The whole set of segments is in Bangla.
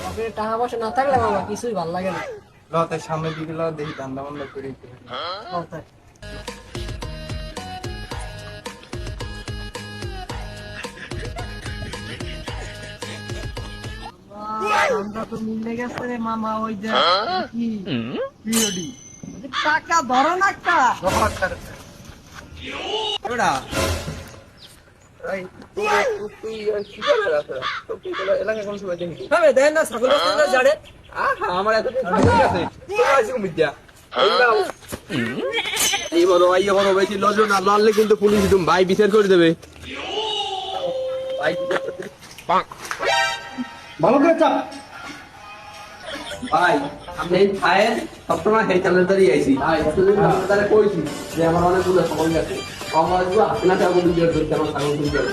পকেটে টাকা পয়সা না থাকলে বাবা কিছুই ভালো লাগে না। তাই সামনের দিকে দেখি ধান্দা বান্দা করে তাই। আমরা তো মিলে গেছে রে মামা, ওই যে কি পিওডি টাকা ধরো না একটা ওটা এলাকা কোন সময় দেখি দেখেন না ছাগল জাড়ে আমার এত এই বড় আইয়া বড় বেশি লজো না লাললে কিন্তু পুলিশ তুমি ভাই বিচার করে দেবে ভালো করে চাপ ভাই আমি এই ফায়ের সবসময় সেই চ্যানেল দাঁড়িয়ে আইছি তারা কইছি যে আমার অনেকগুলো সকল গেছে আমার আপনার ছাগল দিয়ে ধরতে আমার ছাগল তুলতে হবে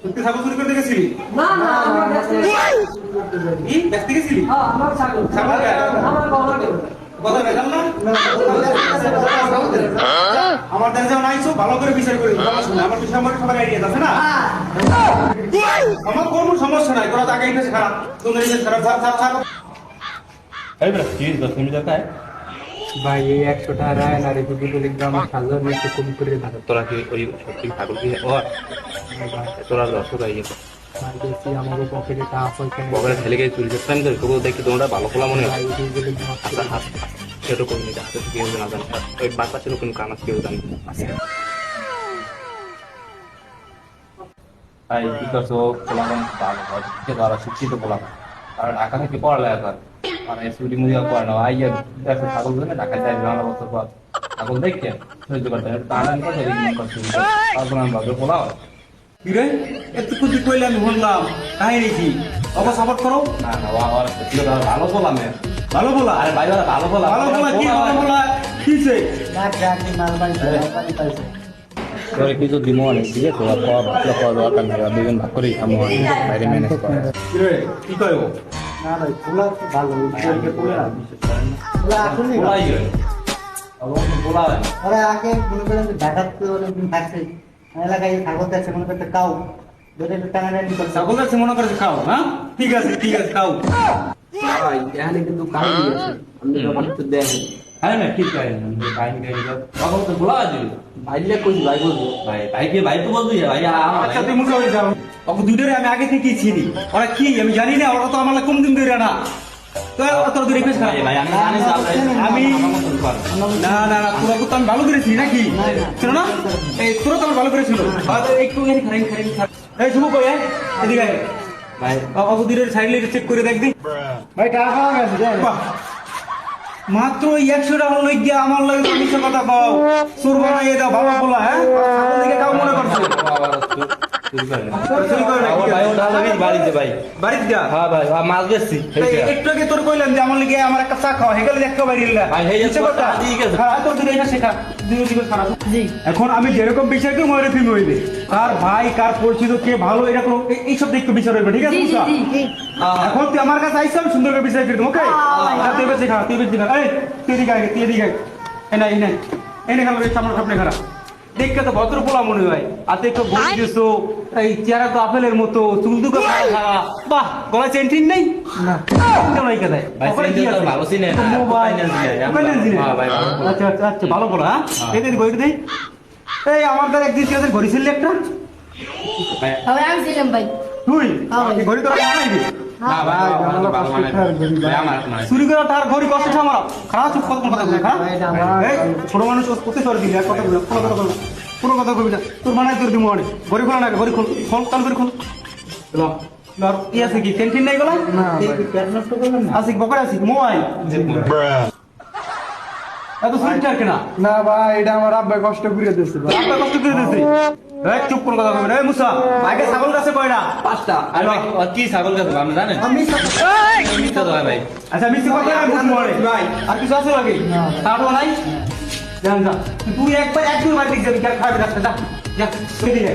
তুই ছাগল চুরি করতে গেছিলি না না আমরা দেখতে গেছিলি আমার ছাগল ছাগল আমার বাবা কথা বেজাল না আমার দেশে যেমন আইছো ভালো করে বিচার করি আমার বিষয় আমার সবার আইডিয়া আছে না আমার কোনো সমস্যা নাই তোরা টাকা ইনভেস্ট খারাপ তোদের ইনভেস্ট খারাপ থাক এই বেটা কি 10 মিনিট দেখায় ভাই এই 100 টাকা রায় না রে দুটো লিখলাম সাজার নিচে কম করে দাও তোরা কি ওই সত্যি ঠাকুর কি ও তোরা রস গাইয়ে ভাই দেখছি আমারও পকেটে টাকা পয়সা নেই বগলে ঠেলে গিয়ে চুরি করতে আমি তো তোকে দেখি তোমরা ভালো খোলা মনে হয় ভাই এইগুলো জমা করে আমরা হাত সেরকম নিতে হাতে কেউ না জানে ওই বাচ্চা সেরকম কানাস কেউ জানে ভাই কি করছো খোলাম ভালো হয় তারা শিক্ষিত খোলাম আর ঢাকা থেকে পড়ালেখা করে মানে ছুটি মুড়ি করে না আইয়া দেখো ছাগল ধরে ঢাকা যাই বাংলা বছর পর ছাগল দেখে সহ্য করতে টানান করে এদিকে করতে তারপর আমি ভাবে খোলা কিরে এতটুকু তুই কইলে আমি শুনলাম কাহিনী কি অব সাপোর্ট করো না না ওরা সত্যি কথা ভালো বললাম ভালো বলা আরে ভাই ভালো বললাম ভালো বলা কি ভালো বলা কিছে না জানি মাল বাই পাইছে তোর কিছু দিমো অনেক ঠিক আছে তোরা পর দরকার নেই দুজন ভাগ করেই খামো বাইরে ম্যানেজ করে কিরে কি কইব না ভাই খোলা তো ভালো উঠে পড়ে আর বিশেষ করে না খোলা আসলে বলাই হয় অবশ্য বলা হয় আরে আগে মনে করেন যে ঢাকাতে অনেকদিন থাকছে এলাকায় ছাগল আছে মনে করতে কাউ ধরে টাকা নেন ছাগল আছে মনে করে খাও হ্যাঁ ঠিক আছে খাও ভাই এখানে কিন্তু কাহিনী আছে আমি ব্যাপারটা তো দেখেন হ্যাঁ না ঠিক আছে কাহিনী কাহিনী তখন তো বলা আছে ভাইলে কই ভাই বলবো ভাইকে ভাই তো বলবি ভাই আচ্ছা তুই মুখে হয়ে যাও ওকে দুটোরে আমি আগে থেকেই চিনি ওরা কি আমি জানি না ওরা তো আমার কম দিন ধরে না তো তোর দুটো রিকোয়েস্ট খাই ভাই আমি জানি যে আমি না না না তোরা তো আমি ভালো করে চিনি নাকি শোনো না এই তোরা তো আমার ভালো করে ছিল একটু এই শুভ কই এদিকে আয়। ভাই ওকে দুটোর সাইড লাইট চেক করে দেখ দি ভাই টাকা পাওয়া গেছে জানেন বাহ। মাত্র 100 টাকা লই গিয়া আমার লাগে মিথ্যা কথা কও সুর বানাইয়ে দাও ভালো বলা হ্যাঁ ছাগল দিকে কাউ মনে করছো চুরি করে না, ভাই ওটা লাগি বাড়িতে ভাই বাড়িতে যা হ্যাঁ ভাই মাছ বেচছি একটু আগে তোর কইলাম যে আমার লিগে আমার একটা চা খাওয়া হেগেলে দেখতে বাইরিলা ভাই, এই যে ঠিক আছে। হ্যাঁ তোর দিকে এটা শেখা দিকে খারাপ জি এখন আমি যেরকম বিচার করি মনে ফিল্ম হইবে কার ভাই কার পরিচিত কে ভালো এরকম এইসব দেখতে বিচার হইবে ঠিক আছে জি মুসা? জি এখন তুই আমার কাছে আইসা আমি সুন্দর করে বিচার করে দেবো ওকে তুই বেঁচে খা তুই বেঁচে খা এই তুই দিকে আগে তুই দিকে এনে খালো রে সামনে সামনে খারাপ দেখতে তো ভদ্র পোলা মনে হয় আর তুই একটু বই দিয়েছো এই চেহারা তো আপেলের মতো চুল দুটো বাহ গলায় চেন টিন নেই না কেমন এই কথায় ভাই, চেন তো ভালো চিনে না। মোবাইল ফাইন্যান্স দিয়ে। হ্যাঁ, ভাই, ভালো। আচ্ছা আচ্ছা আচ্ছা ভালো বলা হ্যাঁ এই ঘড়ি দেই এই আমার দ্বারা একদিন তুই ঘড়ি ছিল একটা ভাই, তবে আমি ছিলাম ভাই তুই হ্যাঁ ভাই। এই ঘড়ি তোরা বানাইবি না ভাই ভালো মানে ভাই আমার মানে চুরি করে তার ঘড়ি কষ্ট আমার খারাপ চুপ কত কথা বলে ভাই, এটা আমার- এই ছোট মানুষ করতে সরে দিবি এক কথা বলবি কোনো কথা বলবি কোনো কথা কবি না তোর মানাই তোর দিমো অনেক ঘড়ি খোলা না ঘড়ি খোল খোল কাল করে খোল লর কি আছে কি টেনশন নাই গলা না ভাই প্যাট নষ্ট করবেন না আসিক বকর আসিক মোবাইল এত সুইটার কেনা না ভাই এটা আমার আব্বা কষ্ট করে দিয়েছে ভাই রাস্তা কষ্ট করে দিছি এই চুপ করে কথা কবি রে মুসা আগে ছাগল কাছে কয়টা 5টা আর ভাই কি ছাগল গাছ আপনি জানেন আমি মিথ্যা তো হয় ভাই আচ্ছা মিষ্টি কথা না বুঝ মরে ভাই আর কিছু আছে নাকি তারও নাই জান যা তুই একবার এক দুই বার দেখবি কি খাবে রাস্তা যা যা তুই দিয়ে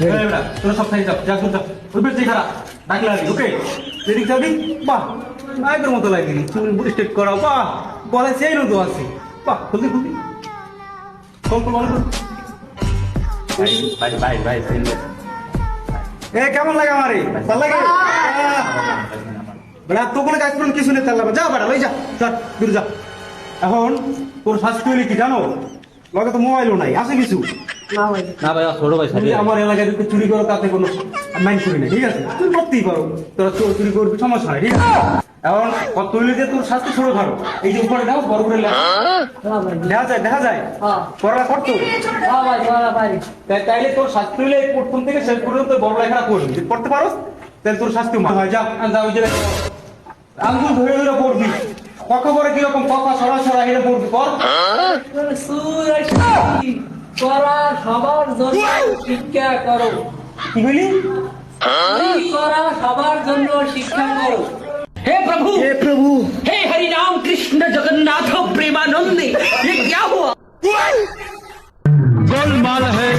এই বড়া তোর সব খাই যা যা যা ওই বেশি খারাপ ডাকলা ওকে এদিক যাবি বাহ আগের মতো লাগেনি চুল বুড়ি স্টেট করাও বাহ বলে সেই নতো আছে বাহ খুলতে খুলতে কল কল ভাই ভাই ভাই ভাই এ কেমন লাগে আমারে ভাল লাগে বেড়া তো কোনো কাজ করুন কিছু নেই তাহলে যা বেড়া লই যা যা দূর যা এখন তোর শাস্তি হইলে কি জানো লগে তো মোবাইলও নাই আছে কিছু না ভাই না ভাই ছোট ভাই তুমি আমার এলাকায় যদি চুরি করো তাতে কোনো মাইন্ড করি না ঠিক আছে তুই করতেই পারো তোরা চোর চুরি করবি সমস্যা নাই ঠিক আছে এখন তুইলে যে তোর শাস্তি ছোট ধরো এই যে উপরে দাও বড় করে লেখা দেখা যায় হ্যাঁ পড়া করতো হ্যাঁ ভাই বলা পারি তাইলে তোর শাস্তি হইলে প্রথম থেকে শেষ পর্যন্ত বড় লেখা করবি যদি পড়তে পারো তাহলে তোর শাস্তি হয় যা ওই যে আঙ্গুল ধরে ধরে পড়বি কত করে কিরকম কথা সরা সরা এটা পড়বি কর করা সবার জন্য শিক্ষা করো কি বলি করা সবার জন্য শিক্ষা করো हे प्रभु হে প্রভু हे हरि राम कृष्ण जगन्नाथ प्रेमानंद ये क्या हुआ गोलमाल है